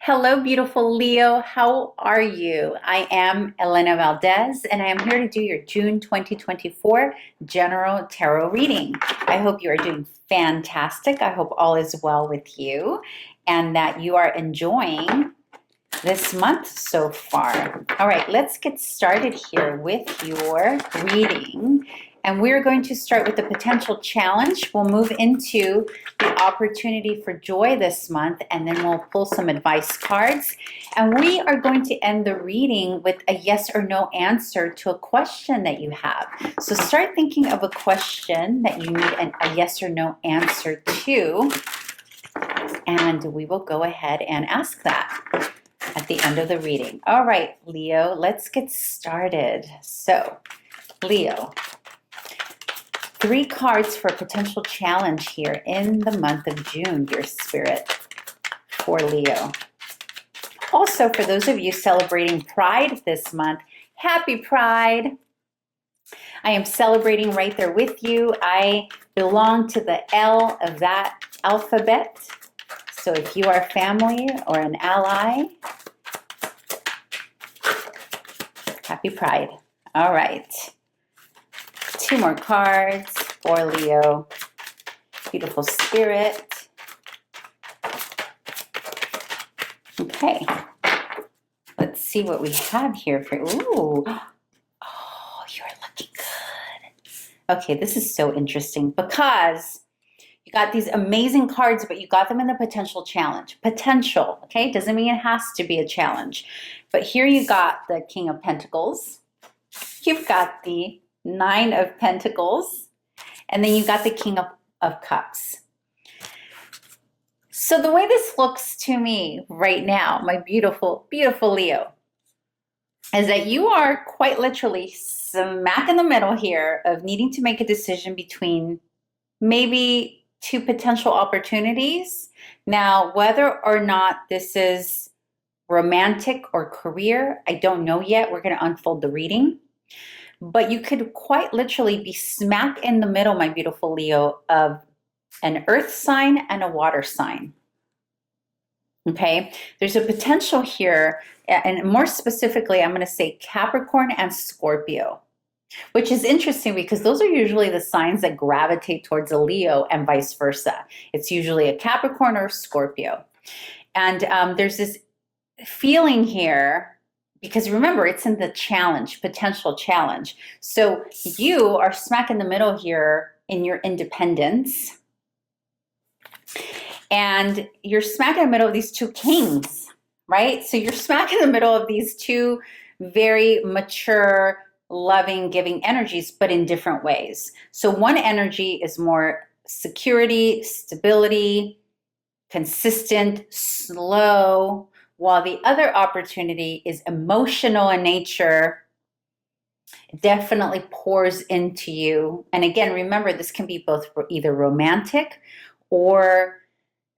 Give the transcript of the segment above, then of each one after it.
Hello, beautiful Leo. How are you? I am Elena Valdez, and I am here to do your June 2024 General Tarot reading. I hope you are doing fantastic. I hope all is well with you and that you are enjoying this month so far. All right, let's get started here with your reading. And we're going to start with the potential challenge. We'll move into the opportunity for joy this month, and then we'll pull some advice cards. And we are going to end the reading with a yes or no answer to a question that you have. So start thinking of a question that you need a yes or no answer to, and we will go ahead and ask that at the end of the reading. All right, Leo, let's get started. So, Leo, 3 cards for a potential challenge here in the month of June, dear Spirit, for Leo. Also, for those of you celebrating Pride this month, happy Pride. I am celebrating right there with you. I belong to the L of that alphabet. So if you are family or an ally, happy Pride. All right. 2 more cards for Leo. Beautiful Spirit. Okay. Let's see what we have here for. Ooh. Oh, you're looking good. Okay, this is so interesting because you got these amazing cards, but you got them in the potential challenge. Potential, okay? Doesn't mean it has to be a challenge. But here you got the King of Pentacles. You've got the 9 of Pentacles. And then you got the King of Cups. So the way this looks to me right now, my beautiful, beautiful Leo, is that you are quite literally smack in the middle here of needing to make a decision between maybe 2 potential opportunities. Now, whether or not this is romantic or career, I don't know yet. We're going to unfold the reading. But you could quite literally be smack in the middle, my beautiful Leo, of an earth sign and a water sign. Okay, there's a potential here, and more specifically, I'm going to say Capricorn and Scorpio, which is interesting because those are usually the signs that gravitate towards a Leo and vice versa. It's usually a Capricorn or Scorpio. And there's this feeling here, because remember, it's in the challenge, potential challenge. So you are smack in the middle here in your independence. And you're smack in the middle of these 2 kings, right? So you're smack in the middle of these 2 very mature, loving, giving energies, but in different ways. So one energy is more security, stability, consistent, slow, while the other opportunity is emotional in nature, definitely pours into you. And again, remember, this can be both either romantic or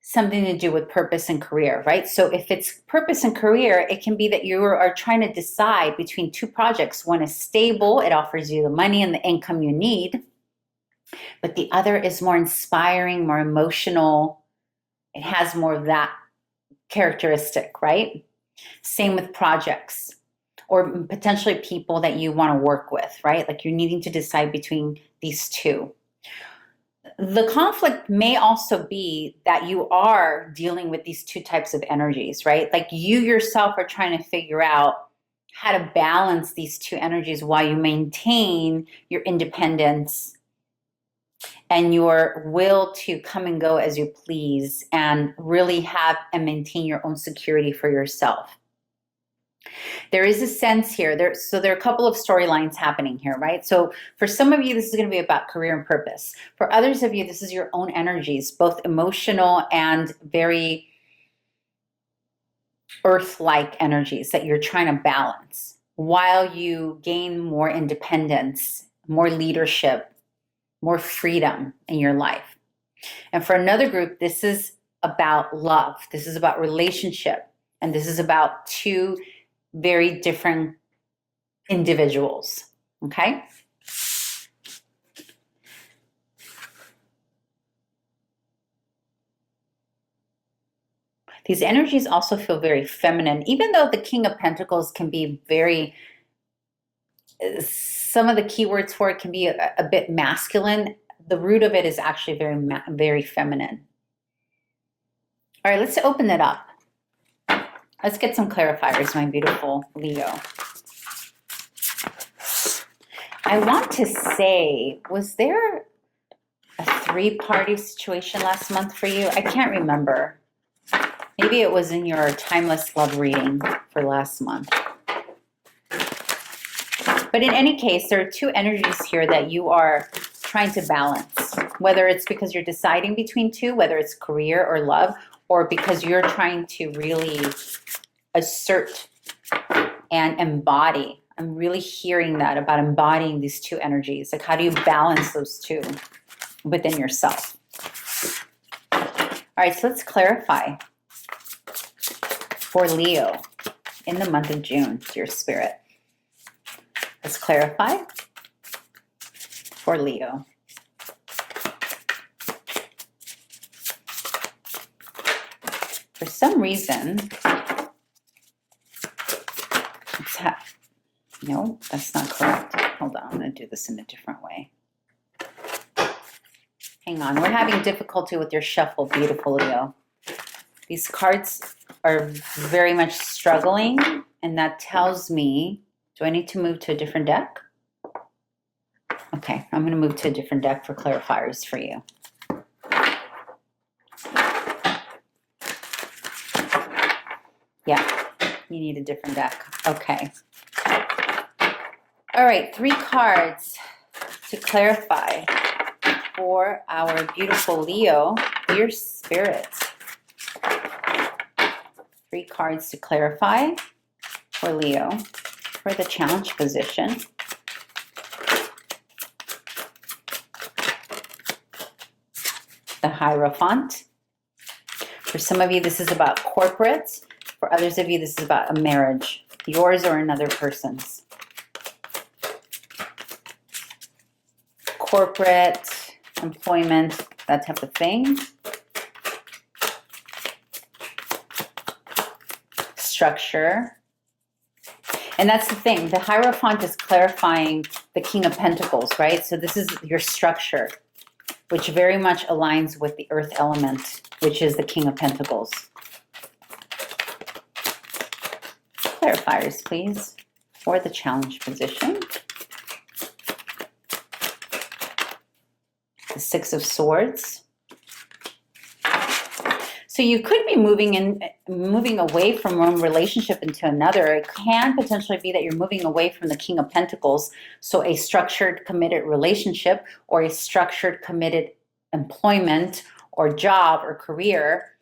something to do with purpose and career, right? So if it's purpose and career, it can be that you are trying to decide between 2 projects. One is stable, it offers you the money and the income you need, but the other is more inspiring, more emotional. It has more of that characteristic, right? Same with projects or potentially people that you want to work with, right? Like you're needing to decide between these 2. The conflict may also be that you are dealing with these 2 types of energies, right? Like you yourself are trying to figure out how to balance these 2 energies while you maintain your independence and your will to come and go as you please and really have and maintain your own security for yourself. There is a sense here, so there are a couple of storylines happening here, right? So for some of you, this is going to be about career and purpose. For others of you, this is your own energies, both emotional and very earth-like energies that you're trying to balance while you gain more independence, more leadership, more freedom in your life. And for another group, this is about love. This is about relationship. And this is about 2 very different individuals, okay? These energies also feel very feminine, even though the King of Pentacles can be very, some of the keywords for it can be a bit masculine. The root of it is actually very feminine. All right, let's open it up. Let's get some clarifiers, my beautiful Leo. I want to say, was there a three-party situation last month for you? I can't remember. Maybe it was in your timeless love reading for last month. But in any case, there are two energies here that you are trying to balance, whether it's because you're deciding between two, whether it's career or love, or because you're trying to really assert and embody. I'm really hearing that about embodying these two energies. Like, how do you balance those two within yourself? All right, so let's clarify for Leo in the month of June, dear Spirit. Let's clarify for Leo. For some reason, no, that's not correct. Hold on, I'm going to do this in a different way. Hang on, we're having difficulty with your shuffle, beautiful Leo. These cards are very much struggling, and that tells me, do I need to move to a different deck? Okay, I'm going to move to a different deck for clarifiers for you. Yeah, you need a different deck. Okay. All right, 3 cards to clarify for our beautiful Leo, dear Spirit. 3 cards to clarify for Leo for the challenge position. The Hierophant. For some of you, this is about corporate. For others of you, this is about a marriage, yours or another person's. Corporate, employment, that type of thing. Structure. And that's the thing. The Hierophant is clarifying the King of Pentacles, right? So this is your structure, which very much aligns with the earth element, which is the King of Pentacles. Clarifiers, please, for the challenge position. The 6 of Swords. So you could be moving away from one relationship into another. It can potentially be that you're moving away from the King of Pentacles. So a structured, committed relationship, or a structured, committed employment or job or career,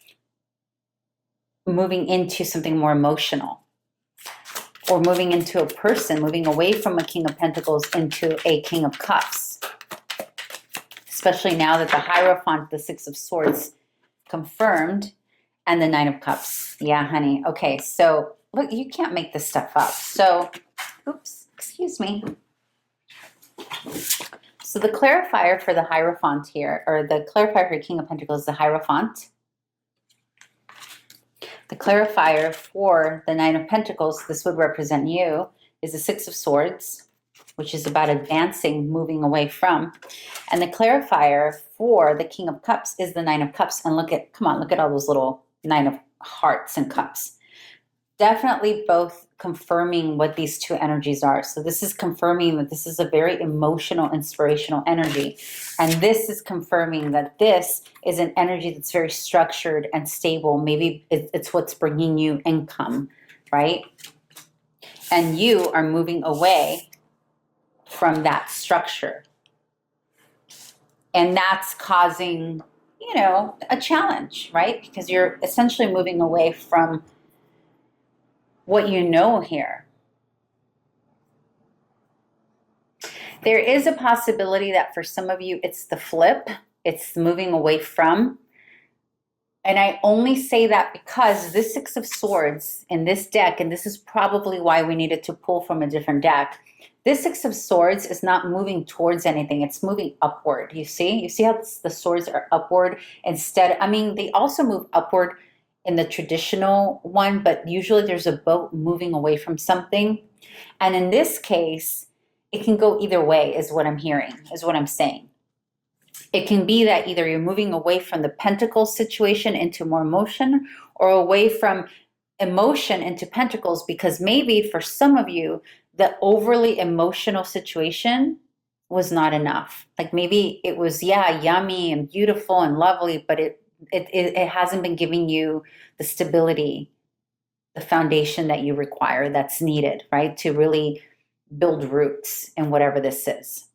moving into something more emotional. Or moving into a person, moving away from a King of Pentacles into a King of Cups. Especially now that the Hierophant, the 6 of Swords, confirmed, and the 9 of Cups. Yeah, honey. Okay, so look, you can't make this stuff up. So, oops, excuse me. So the clarifier for the Hierophant here, or the clarifier for King of Pentacles is the Hierophant. The clarifier for the 9 of Pentacles, this would represent you, is the 6 of Swords, which is about advancing, moving away from. And the clarifier for the King of Cups is the 9 of Cups. And look at, come on, look at all those little 9 of Hearts and Cups. Definitely both confirming what these two energies are. So this is confirming that this is a very emotional, inspirational energy. And this is confirming that this is an energy that's very structured and stable. Maybe it's what's bringing you income, right? And you are moving away from that structure. And that's causing, you know, a challenge, right? Because you're essentially moving away from what you know here. There is a possibility that for some of you, it's the flip. It's moving away from. And I only say that because this 6 of Swords in this deck, and this is probably why we needed to pull from a different deck, this 6 of Swords is not moving towards anything. It's moving upward. You see? You see how the swords are upward instead? I mean, they also move upward in the traditional one, but usually there's a boat moving away from something. And in this case, it can go either way, is what I'm hearing, is what I'm saying. It can be that either you're moving away from the Pentacles situation into more emotion, or away from emotion into Pentacles, because maybe for some of you, the overly emotional situation was not enough. Like maybe it was, yeah, yummy and beautiful and lovely, but it hasn't been giving you the stability, the foundation that you require, that's needed, right? To really build roots in whatever this is.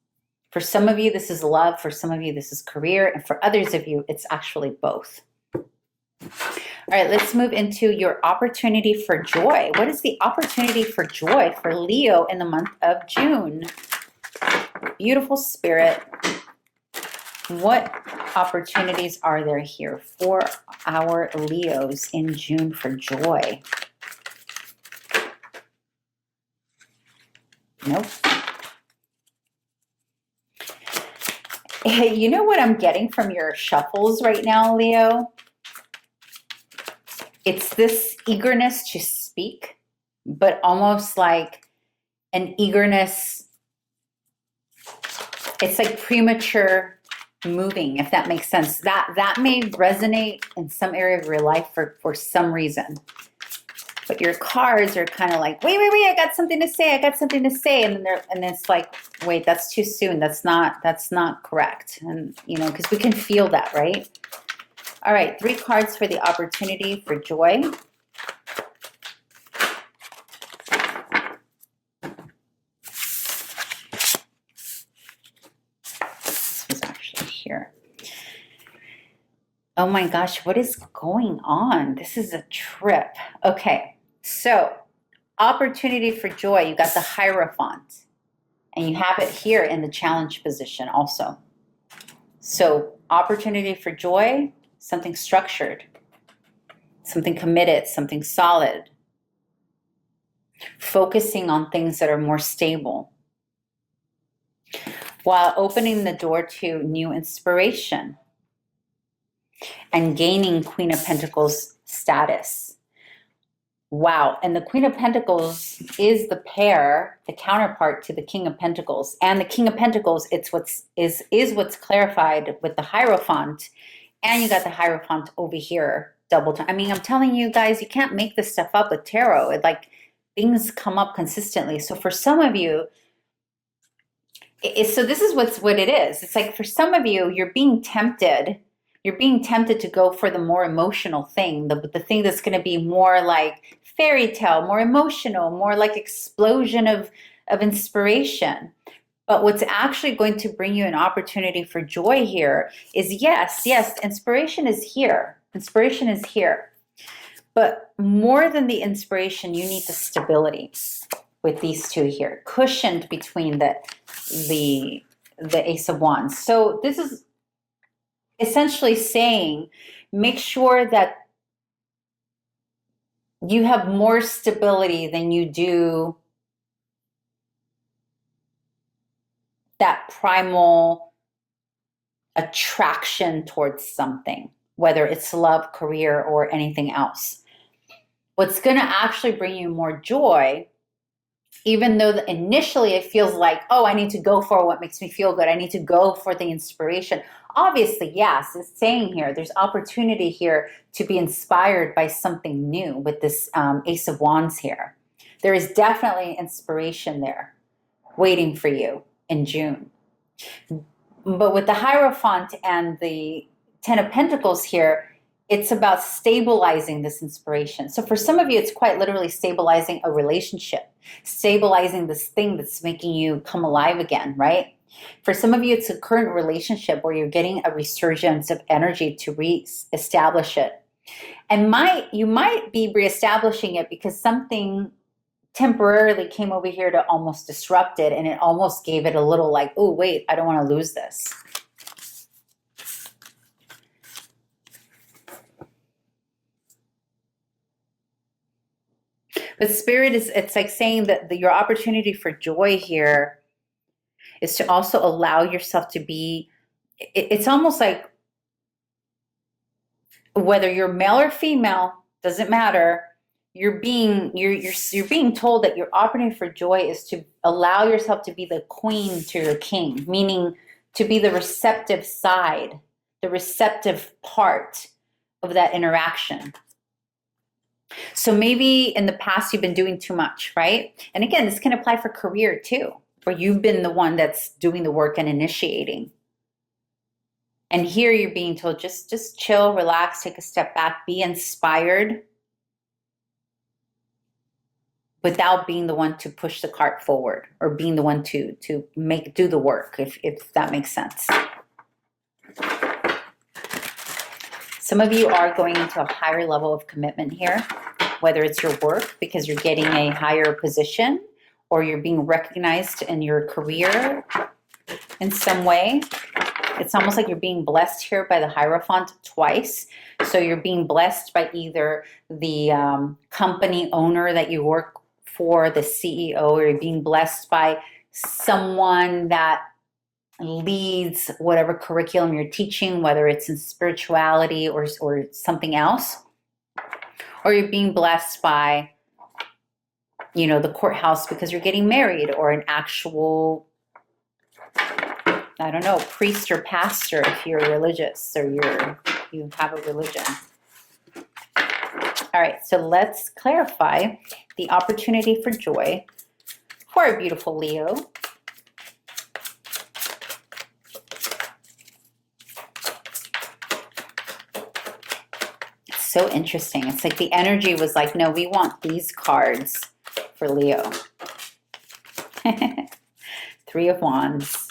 For some of you, this is love. For some of you, this is career. And for others of you, it's actually both. All right, let's move into your opportunity for joy. What is the opportunity for joy for Leo in the month of June? Beautiful spirit. What opportunities are there here for our Leos in June for joy? Nope. Hey, you know what I'm getting from your shuffles right now, Leo? It's this eagerness to speak, but almost like an eagerness. It's like premature moving, if that makes sense. That may resonate in some area of your life for some reason. But your cards are kind of like, wait, I got something to say, and then it's like, wait, that's too soon. That's not correct. And you know, because we can feel that, right? All right, 3 cards for the opportunity for joy. This was actually here. Oh my gosh, what is going on? This is a trip. Okay, so opportunity for joy. You got the Hierophant, and you have it here in the challenge position also. So opportunity for joy, something structured, something committed, something solid. Focusing on things that are more stable, while opening the door to new inspiration and gaining Queen of Pentacles status. Wow. And the Queen of Pentacles is the pair, the counterpart to the King of Pentacles. And the King of Pentacles, it's what's clarified with the Hierophant. And you got the Hierophant over here, double time. I mean, I'm telling you guys, you can't make this stuff up with tarot. It like things come up consistently. So for some of you, so this is what it is. It's like for some of you, you're being tempted. You're being tempted to go for the more emotional thing, the thing that's going to be more like fairy tale, more emotional, more like explosion of inspiration. But what's actually going to bring you an opportunity for joy here is, yes, inspiration is here. Inspiration is here. But more than the inspiration, you need the stability with these two here, cushioned between the Ace of Wands. So this is essentially saying, make sure that you have more stability than you do that primal attraction towards something, whether it's love, career, or anything else. What's going to actually bring you more joy, even though initially it feels like, oh, I need to go for what makes me feel good. I need to go for the inspiration. Obviously, yes, it's saying here, there's opportunity here to be inspired by something new with this Ace of Wands here. There is definitely inspiration there waiting for you in June. But with the Hierophant and the Ten of Pentacles here, it's about stabilizing this inspiration. So for some of you, it's quite literally stabilizing a relationship, stabilizing this thing that's making you come alive again, right? For some of you, it's a current relationship where you're getting a resurgence of energy to reestablish it. And you might be reestablishing it because something temporarily came over here to almost disrupt it, and it almost gave it a little like, oh, wait, I don't want to lose this. But Spirit it's like saying that your opportunity for joy here is to also allow yourself to be, it's almost like whether you're male or female, doesn't matter. You're being told that your opportunity for joy is to allow yourself to be the queen to your king, meaning to be the receptive side, the receptive part of that interaction. So maybe in the past you've been doing too much, right? And again, this can apply for career too, where you've been the one that's doing the work and initiating. And here you're being told, just chill, relax, take a step back, be inspired without being the one to push the cart forward or being the one to do the work, if that makes sense. Some of you are going into a higher level of commitment here, whether it's your work because you're getting a higher position or you're being recognized in your career in some way. It's almost like you're being blessed here by the Hierophant twice. So you're being blessed by either the company owner that you work for, the CEO, or you're being blessed by someone that leads whatever curriculum you're teaching, whether it's in spirituality or something else. Or you're being blessed by, the courthouse because you're getting married, or an actual, I don't know, priest or pastor if you're religious or you have a religion. All right, so let's clarify the opportunity for joy for a beautiful Leo. It's so interesting. It's like the energy was like, no, we want these cards for Leo. Three of Wands.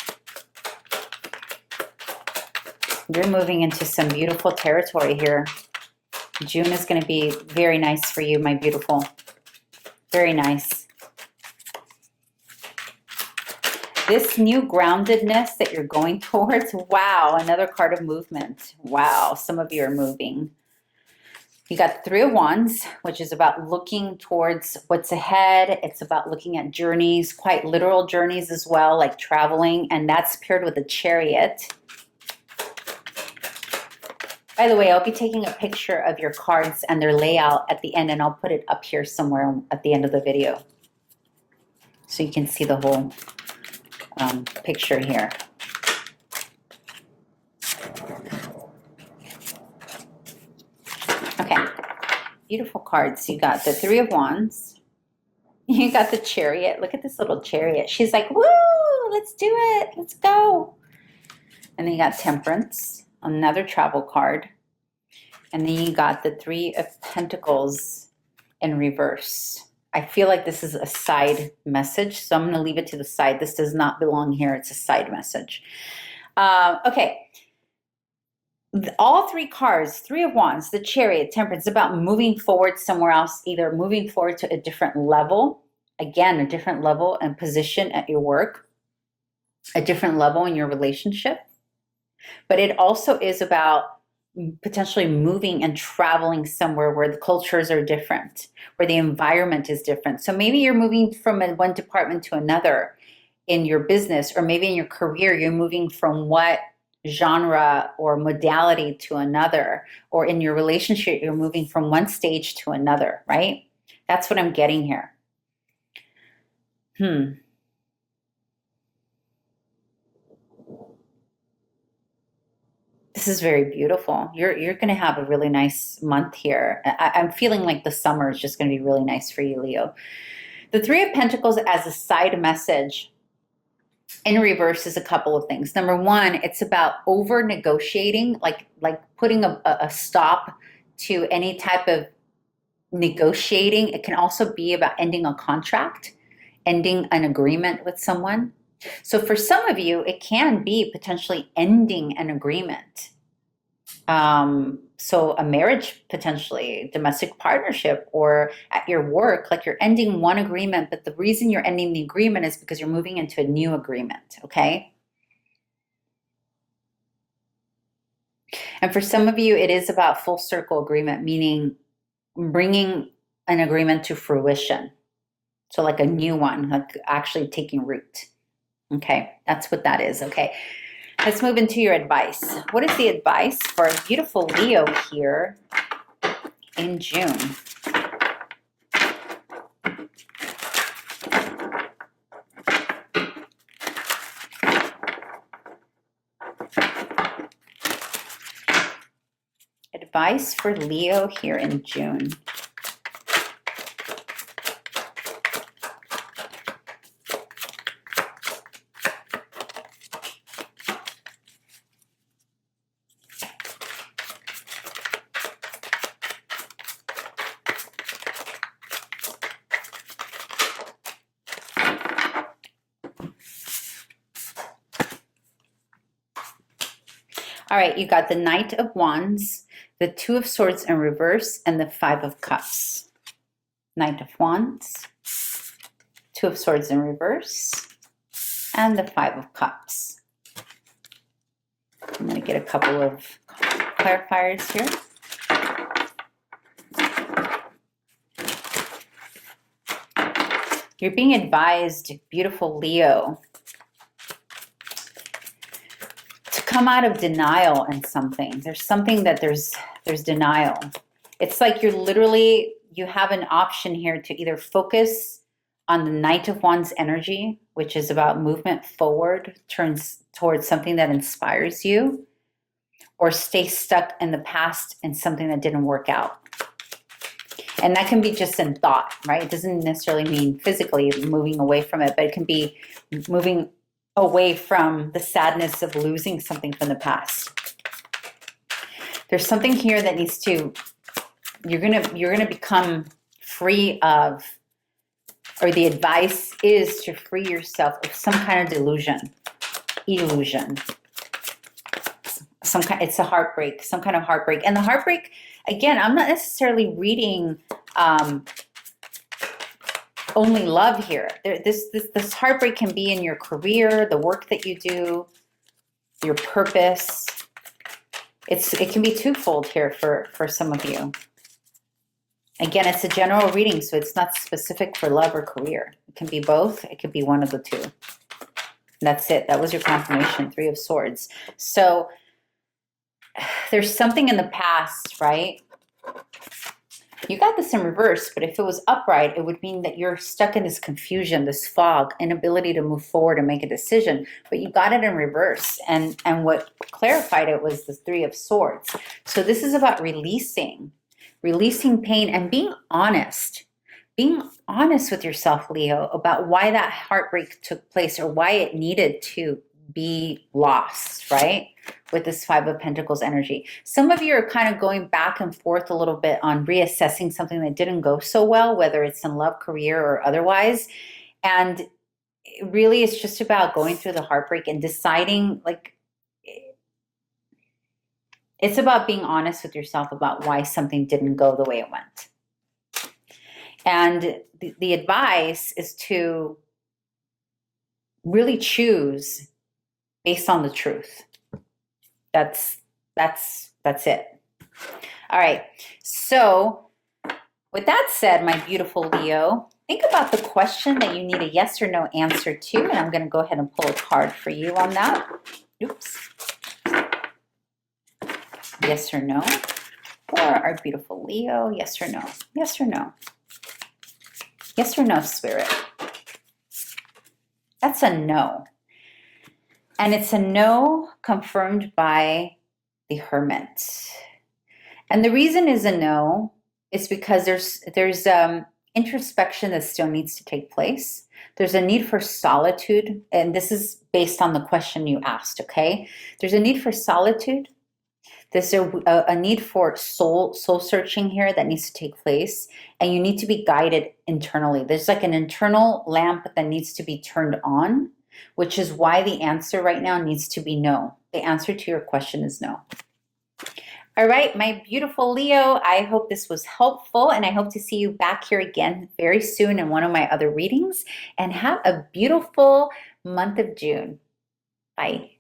You're moving into some beautiful territory here. June is going to be very nice for you, my beautiful. Very nice. This new groundedness that you're going towards, wow, another card of movement. Wow, some of you are moving. You got Three of Wands, which is about looking towards what's ahead. It's about looking at journeys, quite literal journeys as well, like traveling, and that's paired with a Chariot. By the way, I'll be taking a picture of your cards and their layout at the end, and I'll put it up here somewhere at the end of the video so you can see the whole picture here. Okay, beautiful cards. You got the Three of Wands. You got the Chariot. Look at this little Chariot. She's like, woo, let's do it. Let's go. And then you got Temperance. Another travel card. And then you got the Three of Pentacles in reverse. I feel like this is a side message, so I'm going to leave it to the side. This does not belong here. It's a side message. Okay. All three cards, Three of Wands, the Chariot, Temperance, about moving forward somewhere else, either moving forward to a different level, again, a different level and position at your work, a different level in your relationship. But it also is about potentially moving and traveling somewhere where the cultures are different, where the environment is different. So maybe you're moving from one department to another in your business, or maybe in your career, you're moving from what genre or modality to another, or in your relationship, you're moving from one stage to another, right? That's what I'm getting here. This is very beautiful. You're going to have a really nice month here. I'm feeling like the summer is just going to be really nice for you, Leo. The Three of Pentacles as a side message in reverse is a couple of things. Number one, it's about over negotiating, like putting a stop to any type of negotiating. It can also be about ending a contract, ending an agreement with someone. So for some of you, it can be potentially ending an agreement. So a marriage, potentially, domestic partnership, or at your work, like you're ending one agreement, but the reason you're ending the agreement is because you're moving into a new agreement, okay? And for some of you, it is about full circle agreement, meaning bringing an agreement to fruition. So like a new one, like actually taking root. Okay, that's what that is, okay? Let's move into your advice. What is the advice for a beautiful Leo here in June? Advice for Leo here in June. All right, you got the Knight of Wands, the Two of Swords in reverse, and the Five of Cups. Knight of Wands, Two of Swords in reverse, and the Five of Cups. I'm going to get a couple of clarifiers here. You're being advised, beautiful Leo, come out of denial in something. There's something that there's denial. It's like you're literally, you have an option here to either focus on the Knight of Wands energy, which is about movement forward, turns towards something that inspires you, or stay stuck in the past in something that didn't work out. And that can be just in thought, right? It doesn't necessarily mean physically moving away from it, but it can be moving away from the sadness of losing something from the past. There's something here that needs to, you're gonna become free of, or the advice is to free yourself of some kind of illusion. It's a heartbreak, some kind of heartbreak. And the heartbreak, again, I'm not necessarily reading only love here. This heartbreak can be in your career, the work that you do, your purpose. It can be twofold here for some of you. Again, it's a general reading, so it's not specific for love or career. It can be both. It could be one of the two. That's it. That was your confirmation, Three of Swords. So there's something in the past, right? You got this in reverse, but if it was upright, it would mean that you're stuck in this confusion, this fog, inability to move forward and make a decision. But you got it in reverse. And what clarified it was the Three of Swords. So this is about releasing pain and being honest. Being honest with yourself, Leo, about why that heartbreak took place or why it needed to be lost, right? With this Five of Pentacles energy. Some of you are kind of going back and forth a little bit on reassessing something that didn't go so well, whether it's in love, career, or otherwise. And really, it's just about going through the heartbreak and deciding, like, it's about being honest with yourself about why something didn't go the way it went. And the advice is to really choose based on the truth. That's it. All right. So with that said, my beautiful Leo, think about the question that you need a yes or no answer to. And I'm going to go ahead and pull a card for you on that. Oops. Yes or no for our beautiful Leo. Yes or no? Yes or no? Yes or no, Spirit? That's a no. And it's a no confirmed by the Hermit. And the reason is a no is because there's introspection that still needs to take place. There's a need for solitude, and this is based on the question you asked, okay? There's a need for solitude. There's a need for soul searching here that needs to take place, and you need to be guided internally. There's like an internal lamp that needs to be turned on, which is why the answer right now needs to be no. The answer to your question is no. All right, my beautiful Leo, I hope this was helpful, and I hope to see you back here again very soon in one of my other readings. And have a beautiful month of June. Bye.